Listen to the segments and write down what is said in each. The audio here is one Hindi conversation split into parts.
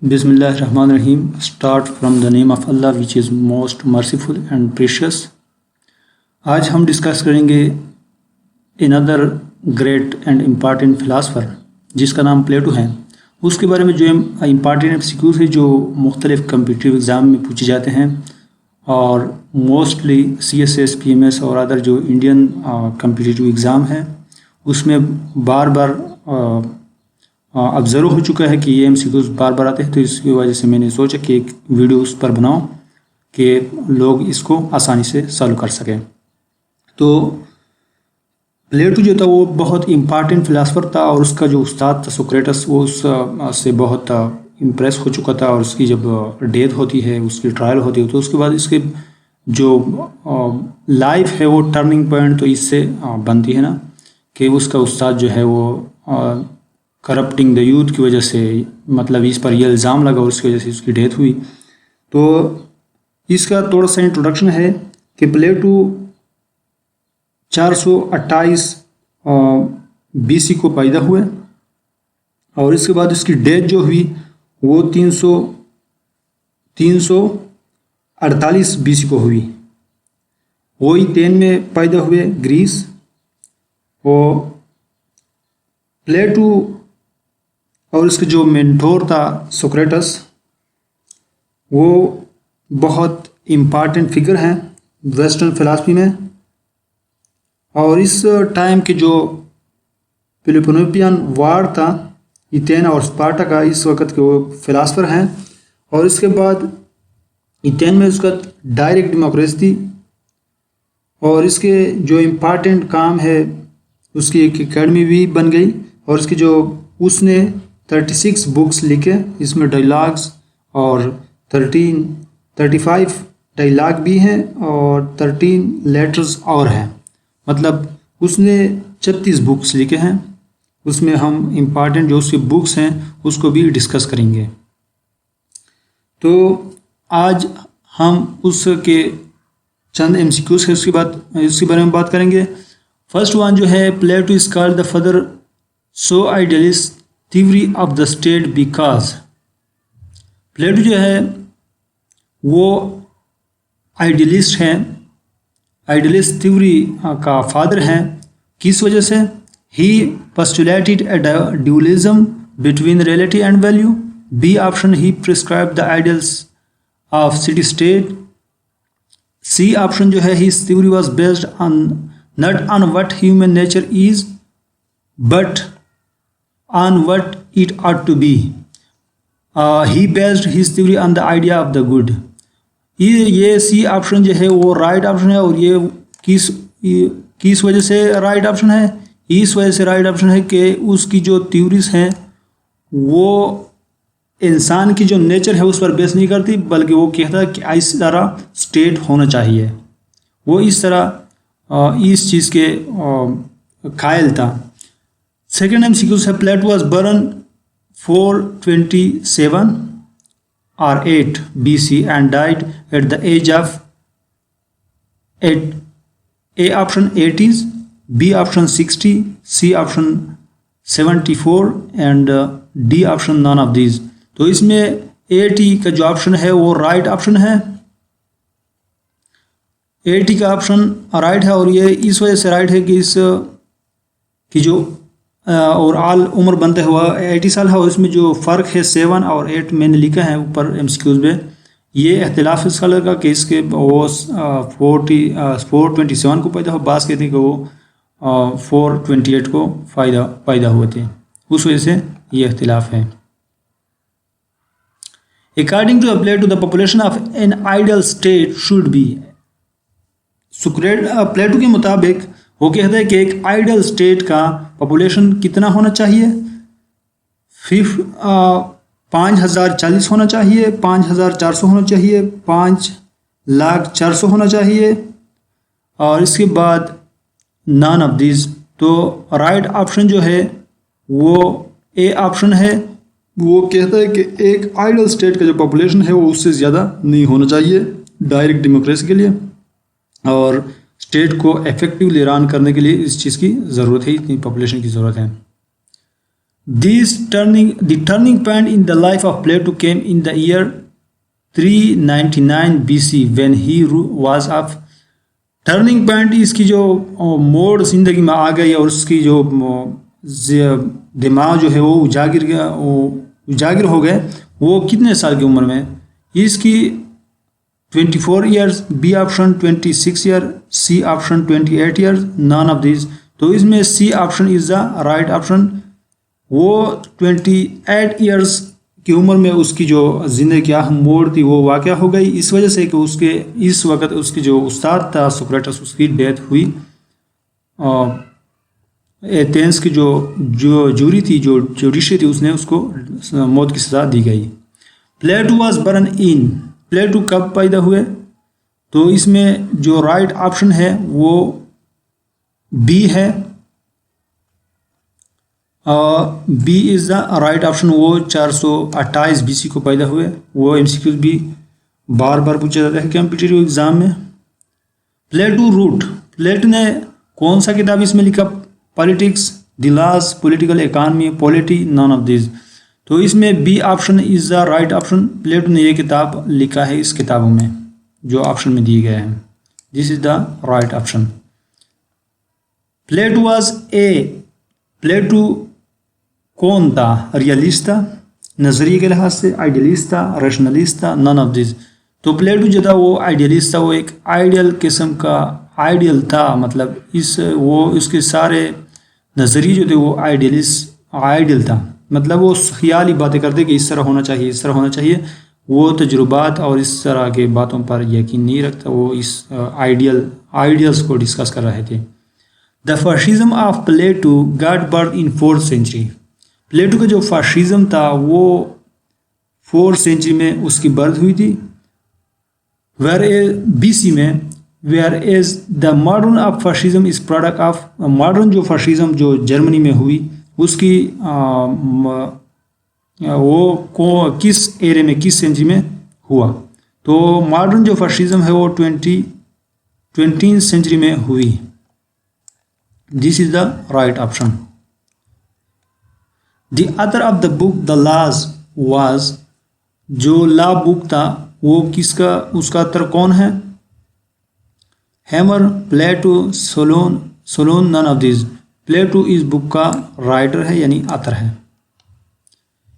Bismillahirrahmanirrahim. Start from the name of Allah which is most merciful and precious. आज हम डिस्कस करेंगे another great and important philosopher जिसका नाम प्लेटो है। उसके बारे में जो इम्पॉर्टेंट एमसीक्यूज है जो मुख्तलिफ कम्पिटिटिव एग्ज़ाम में पूछे जाते हैं और मोस्टली CSS PMS और अदर जो इंडियन कम्पिटिटिव एग्ज़ाम है उसमें बार बार ऑब्ज़र्व हो चुका है कि ये एमसीक्यूज बार बार आते हैं। तो इसकी वजह से मैंने सोचा कि एक वीडियो उस पर बनाऊं कि लोग इसको आसानी से सॉल्व कर सकें। तो प्लेटो जो था वो बहुत इम्पॉर्टेंट फिलासफर था और उसका जो उस्ताद था सोक्रेटस वो उससे बहुत इम्प्रेस हो चुका था और उसकी जब डेथ होती है, उसकी ट्रायल होती है, तो उसके बाद इसके जो लाइफ है वो टर्निंग पॉइंट तो इससे बनती है ना कि उसका उस्ताद जो है वो करप्टिंग द यूथ की वजह से, मतलब इस पर यह इल्ज़ाम लगा और उसकी वजह से उसकी डेथ हुई। तो इसका थोड़ा सा इंट्रोडक्शन है कि प्लेटो 428 BC को पैदा हुए और इसके बाद इसकी डेथ जो हुई वो 348 BC को हुई। वो एथेन में पैदा हुए, ग्रीस। और प्लेटो और इसके जो मेंटोर था सोक्रेटस वो बहुत इम्पॉर्टेंट फिगर हैं वेस्टर्न फिलासफी में। और इस टाइम के जो पेलोपोनेशियन वार था एथेन और स्पार्टा का, इस वक्त के वो फिलासफर हैं। और इसके बाद एथेन में उसका डायरेक्ट डेमोक्रेसी थी और इसके जो इम्पॉर्टेंट काम है उसकी एक एकेडमी भी बन गई और इसकी जो उसने 36 बुक्स लिखे, इसमें डायलॉग्स और 35 डायलॉग भी हैं और 13 लेटर्स और हैं, मतलब उसने 36 बुक्स लिखे हैं। उसमें हम इम्पॉर्टेंट जो उसकी बुक्स हैं उसको भी डिस्कस करेंगे। तो आज हम उसके चंद MCQs है उसके बारे में बात करेंगे। फर्स्ट वन जो है, Plato is called the father so idealist theory of the state because Plato जो है वो आइडियलिस्ट हैं, आइडियलिस्ट थ्योरी का फादर हैं। किस वजह से? ही postulated a dualism between reality and value. B option, he prescribed the ideals of city state. C option जो है, his theory was based on not on what human nature is but on what it ought to be. He based his theory on the idea of the good. ये C ऑप्शन जो है वो राइट ऑप्शन है। और ये किस वजह से राइट ऑप्शन है? इस वजह से राइट ऑप्शन है कि उसकी जो थ्योरीज हैं वो इंसान की जो नेचर है उस पर बेस नहीं करती, बल्कि वो कहता है कि इस तरह स्टेट होना चाहिए। वो इस तरह इस चीज़ के कायल था। सेकेंड MCQ है, प्लेटो was born 427 or 8 BC and died at the age of 8. A option 80s, B option 60, C option 74 and D option none of these. तो इसमें 80 का जो ऑप्शन है वो राइट ऑप्शन है। 80 का ऑप्शन राइट है और ये इस वजह से राइट है कि इस की जो और आल उम्र बनते हुआ 80 साल है और इसमें जो फ़र्क है 7 और 8 मैंने लिखा है ऊपर MCQs में। ये इख्तिलाफ इसका लगा कि इसके वो 427 को पैदा हुआ, बास कहते हैं कि वो 428 को पैदा हुए थे, उस वजह से ये इख्तिलाफ है। According to Plato, the population of an ideal state should be. प्लेटो के मुताबिक वो कहता है कि एक आइडियल स्टेट का पॉपुलेशन कितना होना चाहिए? 5040 होना चाहिए, 5400 होना चाहिए, 5,04,000 होना चाहिए और इसके बाद नॉन ऑफ दिस। तो राइट ऑप्शन जो है वो ए ऑप्शन है। वो कहता है कि एक आइडियल स्टेट का जो पॉपुलेशन है वो उससे ज़्यादा नहीं होना चाहिए डायरेक्ट डेमोक्रेसी के लिए, और स्टेट को इफेक्टिवली रन करने के लिए इस चीज़ की ज़रूरत है, इतनी पॉपुलेशन की ज़रूरत है। The turning point in the life of Plato came in the year 399 BC when he was of turning point, इसकी जो मोड़ ज़िंदगी में आ गई और उसकी जो दिमाग जो है वो उजागर हो गए, वो कितने साल की उम्र में? इसकी 24 years, B option 26 year, C option 28 years, none of this. तो इसमें C option is the right option. वो 28 ईयर्स की उम्र में उसकी जो ज़िंदगी क्या मोड़ थी वो वाक़या हो गई, इस वजह से कि उसके इस वक्त उसकी जो उस्ताद था सोक्रेटिस, उसकी डेथ हुई। एथेंस की जो जूरी थी, जो जुडिशरी थी, उसने उसको मौत की सज़ा दी गई। प्लेटो वाज बर्न इन, प्लेटो कब पैदा हुए? तो इसमें जो राइट ऑप्शन है वो बी है। B is the right option. वो 428 BC को पैदा हुए। वो MCQs भी बार बार पूछा जाता है कॉम्पिटिटिव एग्जाम में। प्लेटो रूट, प्लेटो ने कौन सा किताब इसमें लिखा? Politics, the laws, political economy, polity, none of this. तो इसमें B option is the right option. Plato ने ये किताब लिखा है इस किताबों में जो ऑप्शन में दिए गए हैं। This is the right option. Plato was Plato कौन था? रियलिस्ट था, नज़रिए के लिहाज से आइडियलिस्ट था, रैशनलिस्ट था, नन ऑफ दिस। तो प्लेटो जो था वो आइडियलिस्ट था, वो एक आइडियल किस्म का आइडियल था, मतलब उसके सारे नज़रिए जो थे वो आइडियल था, मतलब वो ख्याली बातें करते कि इस तरह होना चाहिए, इस तरह होना चाहिए। वो तजुर्बात और इस तरह के बातों पर यकीन नहीं रखता, वो इस आइडियल्स को डिस्कस कर रहे थे। The fascism of Plato got birth in 4th century। Plato का जो फाशिज्म था वो 4th century में उसकी बर्थ हुई थी। BC में, where as the modern of fascism is product of, modern जो फाशिज्म जो जर्मनी में हुई उसकी वो किस एरे में, किस सेंचुरी में हुआ? तो मॉडर्न जो फाशिज्म है वो 20th century में हुई। This is the right option. The author of the book the laws was, जो लॉ बुक था वो किसका, उसका ऑथर कौन है? Homer, Plato, Solon, none of this. Plato इस बुक का राइटर है यानी ऑथर है।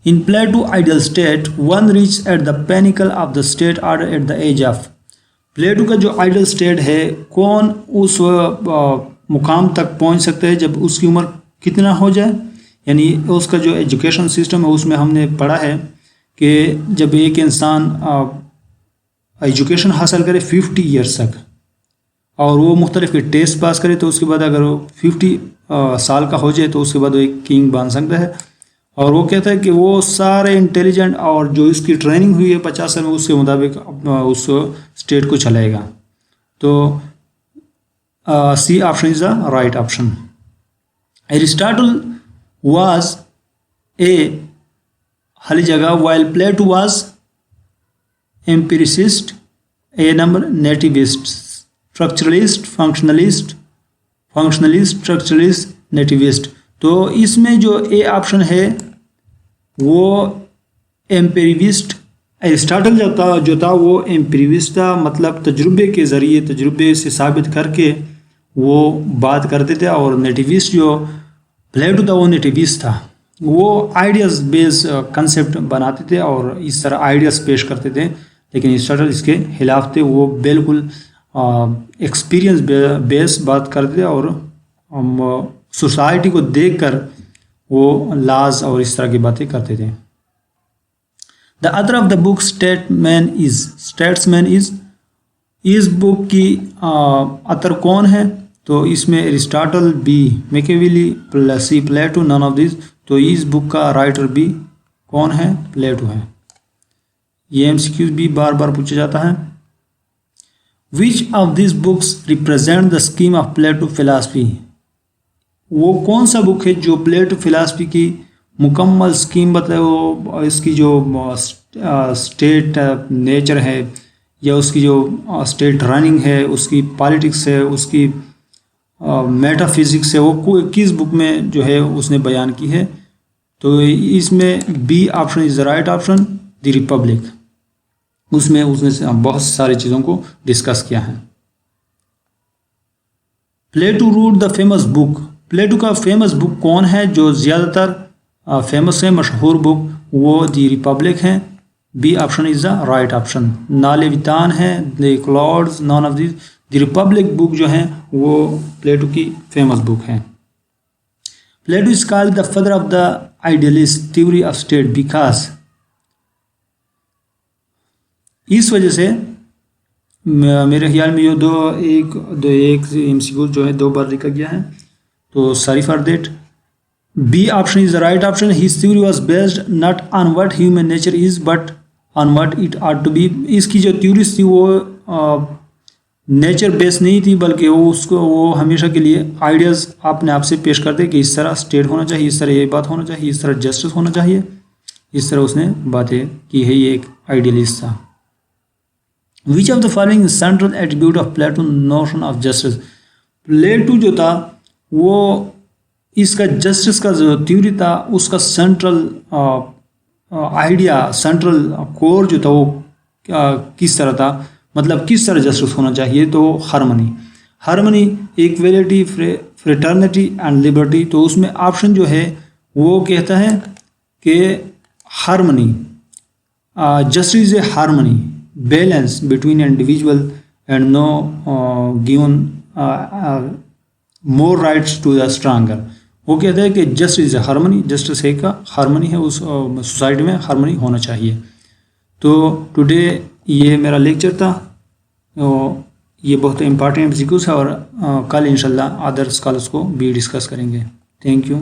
In Plato ideal state one reach at the pinnacle of the state order at the age of. Plato का जो आइडियल स्टेट है, कौन उस मुकाम तक पहुंच सकता है जब उसकी उम्र कितना हो जाए? यानी उसका जो एजुकेशन सिस्टम है उसमें हमने पढ़ा है कि जब एक इंसान एजुकेशन हासिल करे 50 ईयर्स तक और वो मुख्तलिफ के टेस्ट पास करे, तो उसके बाद अगर वो 50 साल का हो जाए तो उसके बाद वो एक किंग बन सकता है। और वो कहता है कि वो सारे इंटेलिजेंट और जो इसकी ट्रेनिंग हुई है 50 साल में, उसके मुताबिक उस स्टेट को चलाएगा। तो C option is the right option. Aristotle was a खाली जगह, while Plato was empiricist, a number nativist, structuralist, functionalist, structuralist, nativist। तो इसमें जो ए ऑप्शन है वो एम्पेरिविस्ट, एरिस्टोटल जो था वो एम्पेरिविस्ट था, मतलब तजुर्बे के ज़रिए, तजुर्बे से साबित करके वो बात करते थे। और नेटिविस्ट जो प्लेटो था वो नेटिविस्ट था, वो आइडियाज़ बेस कंसेप्ट बनाते थे और इस तरह आइडियाज़ पेश करते थे। लेकिन एरिस्टोटल इसके खिलाफ थे, वो बिल्कुल एक्सपीरियंस बेस बात करते थे और सोसाइटी को देखकर वो लॉज और इस तरह की बातें करते थे। The author of the book statesman is, इस बुक की ऑथर कौन है? तो इसमें Aristotle, B Machiavelli, plus C Plato, none of this. तो इस बुक का राइटर भी कौन है? प्लेटो है। ये MCQ भी बार बार पूछा जाता है। Which of this books represent the scheme of Plato philosophy? वो कौन सा बुक है जो प्लेटो फिलासफी की मुकम्मल स्कीम बताए? वो इसकी जो स्टेट नेचर है या उसकी जो स्टेट रनिंग है, उसकी पॉलिटिक्स है, उसकी मेटाफिजिक्स है, वो किस बुक में जो है उसने बयान की है? तो इसमें B option is the right option, the republic. उसमें उसने बहुत सारी चीज़ों को डिस्कस किया है। Plato wrote the famous book, Plato का फेमस बुक कौन है जो ज़्यादातर फेमस है, मशहूर बुक, वो द रिपब्लिक है। B option is the right option. नाले वितान है, the clouds, none of this. The Republic book जो है वो प्लेटो की फेमस बुक है। Plato is called the father of the idealist theory of state because, इस वजह से मेरे ख्याल में ये दो एक एमसीक्यू जो है 2 बार लिखा गया है, तो sorry for that. B option is the right option. His theory was based not on what human nature is but on what it ought be. इसकी जो थ्योरीज थी वो नेचर बेस्ड नहीं थी, बल्कि वो हमेशा के लिए आइडियाज़ अपने आप से पेश करते कि इस तरह स्टेट होना चाहिए, इस तरह ये बात होना चाहिए, इस तरह जस्टिस होना चाहिए, इस तरह उसने बातें की है। ये एक आइडियलिस्ट था। Which of the following central attribute of Plato notion of justice. Plato जो था वो इसका जस्टिस का जो थ्योरी था उसका सेंट्रल आइडिया, सेंट्रल कोर जो था वो किस तरह था, मतलब किस तरह जस्टिस होना चाहिए, तो harmony, equality, fraternity and liberty. तो उसमें ऑप्शन जो है वो कहता है कि harmony, justice is a harmony, balance between individual and no given more rights to the stronger. वो कहता है कि justice is a harmony, justice है का हार्मनी है, उस सोसाइटी में हार्मनी होना चाहिए। तो टुडे ये मेरा लेक्चर था, तो ये बहुत इंपॉर्टेंट एमसीक्यूज है और कल इंशाल्लाह अदर स्कॉलर्स को भी डिस्कस करेंगे। Thank you.